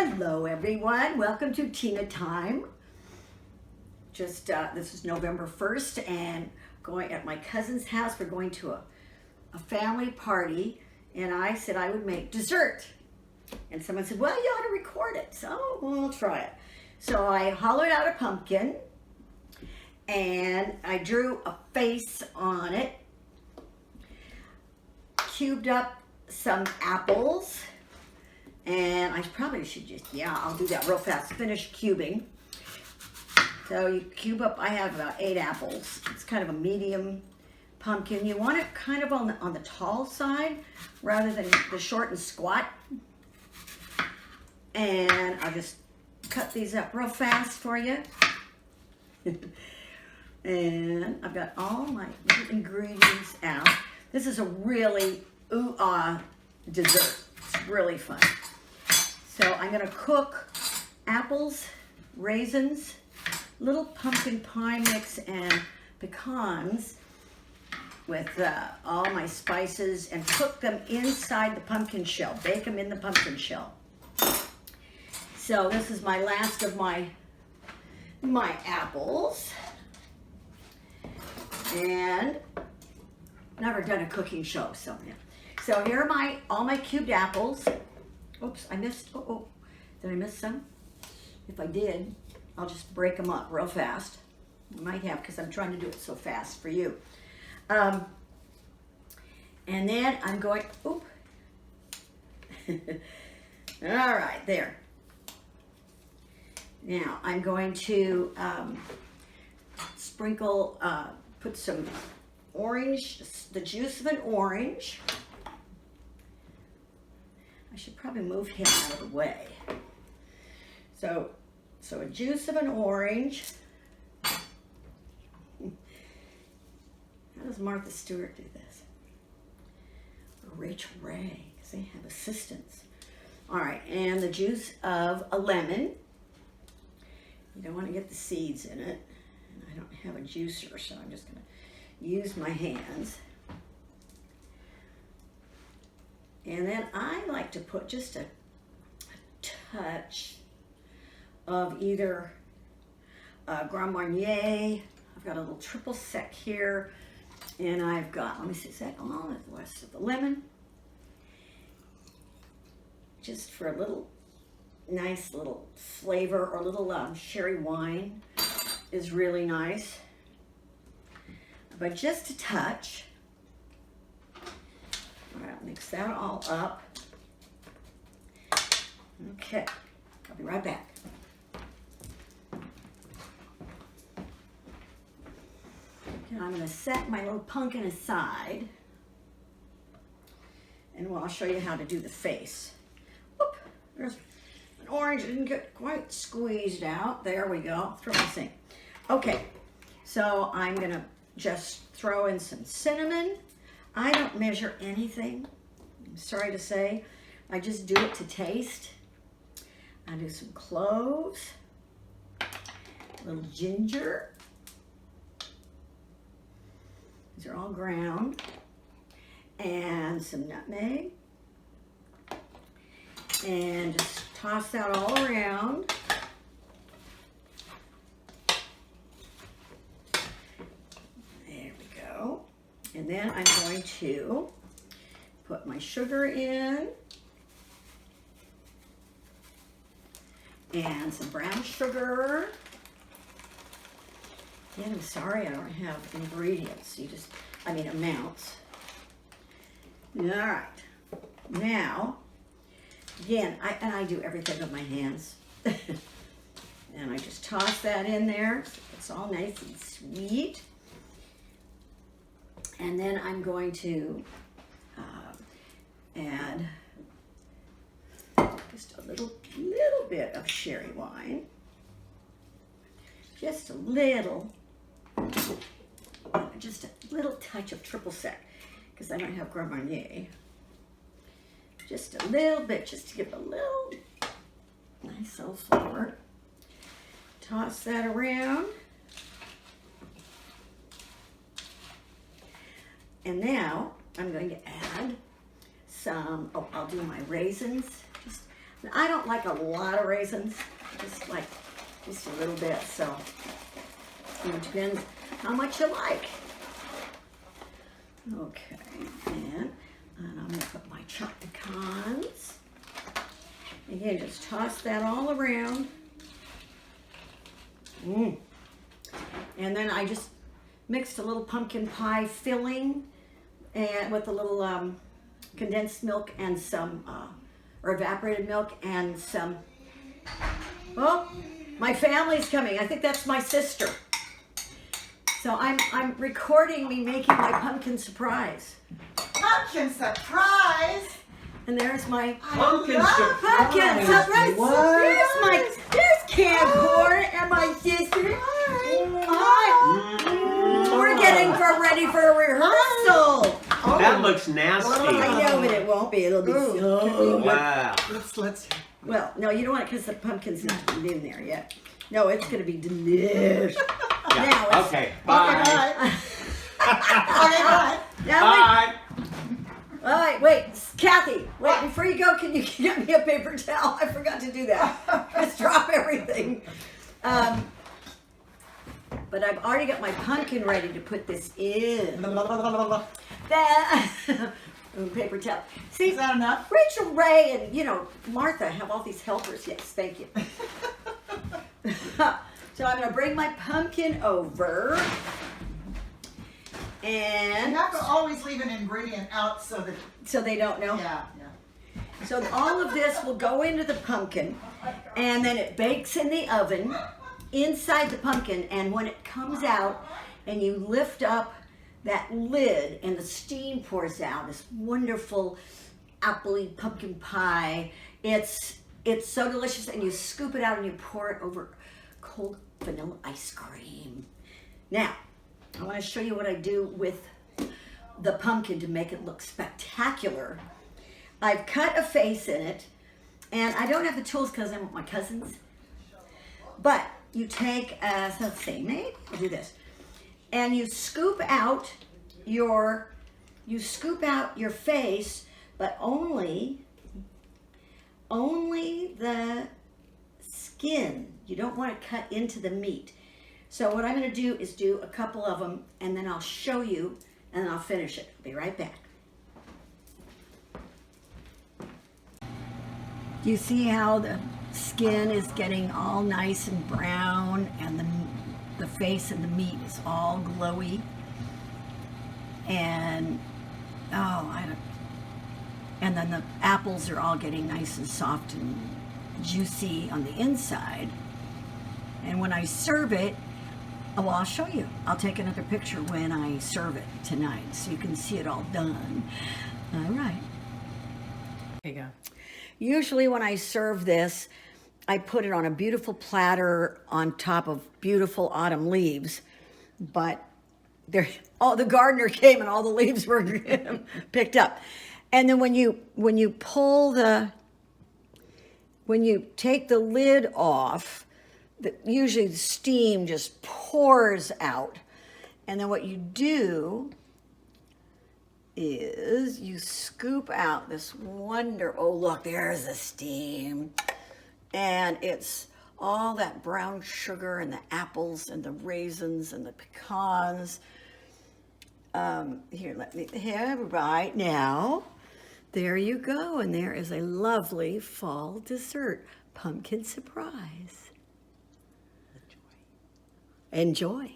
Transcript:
Hello everyone, welcome to Tina Time. This is November 1st and going at my cousin's house. We're going to a family party and I said I would make dessert. And someone said, well, you ought to record it. So we'll try it. So I hollowed out a pumpkin and I drew a face on it, cubed up some apples, and I probably should just, I'll do that real fast, finish cubing. So you cube up, I have about 8 apples. It's kind of a medium pumpkin. You want it kind of on the tall side rather than the short and squat. And I'll just cut these up real fast for you. And I've got all my ingredients out. This is a really ooh-ah dessert. It's really fun. So I'm gonna cook apples, raisins, little pumpkin pie mix, and pecans with all my spices and cook them inside the pumpkin shell. Bake them in the pumpkin shell. So this is my last of my apples. And never done a cooking show, so yeah. So here are all my cubed apples. Oops, I missed, did I miss some? If I did, I'll just break them up real fast. I might have, because I'm trying to do it so fast for you. And then I'm going, all right, there. Now I'm going to sprinkle, put some orange, the juice of an orange. I should probably move him out of the way. So a juice of an orange. How does Martha Stewart do this? Or Rachel Ray, because they have assistants. All right, and the juice of a lemon. You don't want to get the seeds in it. And I don't have a juicer, so I'm just going to use my hands. And then I like to put just a touch of either Grand Marnier. I've got a little triple sec here. And I've got, let me see, is that all the rest of the lemon? Just for a little nice little flavor, or a little sherry wine is really nice. But just a touch. All right, mix that all up. Okay, I'll be right back. Okay, I'm going to set my little pumpkin aside, and I'll show you how to do the face. Whoop, there's an orange. It didn't get quite squeezed out. There we go. Throw this in. Okay, so I'm going to just throw in some cinnamon. I don't measure anything, I'm sorry to say. I just do it to taste. I do some cloves, a little ginger. These are all ground. And some nutmeg. And just toss that all around. And then I'm going to put my sugar in and some brown sugar. Again, I'm sorry I don't have ingredients. Amounts. All right. Now, again, I do everything with my hands. And I just toss that in there. So it's all nice and sweet. And then I'm going to add just a little bit of sherry wine. Just a little touch of triple sec, because I don't have Grand Marnier. Just a little bit, just to give a little nice little flavor. Toss that around. And now I'm going to add some, I'll do my raisins. I don't like a lot of raisins, just a little bit, so it depends how much you like. Okay, and I'm gonna put my chopped pecans. Again, just toss that all around. And then I just mixed a little pumpkin pie filling and with a little condensed milk and some, or evaporated milk and some, oh, my family's coming. I think that's my sister. So I'm recording me making my pumpkin surprise. Pumpkin surprise? And there's my Pumpkin surprise. pumpkin surprise. What? There's canned corn and my sister. Hi. We're getting ready for a rehearsal. That looks nasty. I know, but it won't be. It'll be so. Wow. Let's. Well, no, you don't want it because the pumpkin's not in there yet. No, it's going to be delicious. Yeah. Now it's, Okay. Bye. Okay, bye. Now Bye. all right, wait, Kathy, wait, before you go, can you get me a paper towel? I forgot to do that. Just drop everything. But I've already got my pumpkin ready to put this in. Paper towel. See, Is that enough? Rachel Ray and, Martha have all these helpers. Yes, thank you. So I'm going to bring my pumpkin over. You And have to always leave an ingredient out so that, so they don't know. yeah. So all of this will go into the pumpkin, and then it bakes in the oven inside the pumpkin. And when it comes out and you lift up that lid and the steam pours out, this wonderful appley pumpkin pie. It's so delicious, and you scoop it out and you pour it over cold vanilla ice cream. Now, I want to show you what I do with the pumpkin to make it look spectacular. I've cut a face in it, and I don't have the tools because I'm with my cousins. But you take, so let's see, maybe I'll do this, and you scoop out your face, but only the skin. You don't want to cut into the meat. So what I'm going to do is do a couple of them, and then I'll show you, and then I'll finish it. I'll be right back. Do you see how the skin is getting all nice and brown, and the face and the meat is all glowy? And and then the apples are all getting nice and soft and juicy on the inside. And when I serve it, well, I'll show you. I'll take another picture when I serve it tonight so you can see it all done. All right. There you go. Usually when I serve this, I put it on a beautiful platter on top of beautiful autumn leaves, but the gardener came and all the leaves were picked up. And then when you take the lid off, usually the steam just pours out. And then what you do is you scoop out this oh look, there's the steam. And it's all that brown sugar and the apples and the raisins and the pecans. Here, let me have right now. There you go. And there is a lovely fall dessert, pumpkin surprise. Enjoy.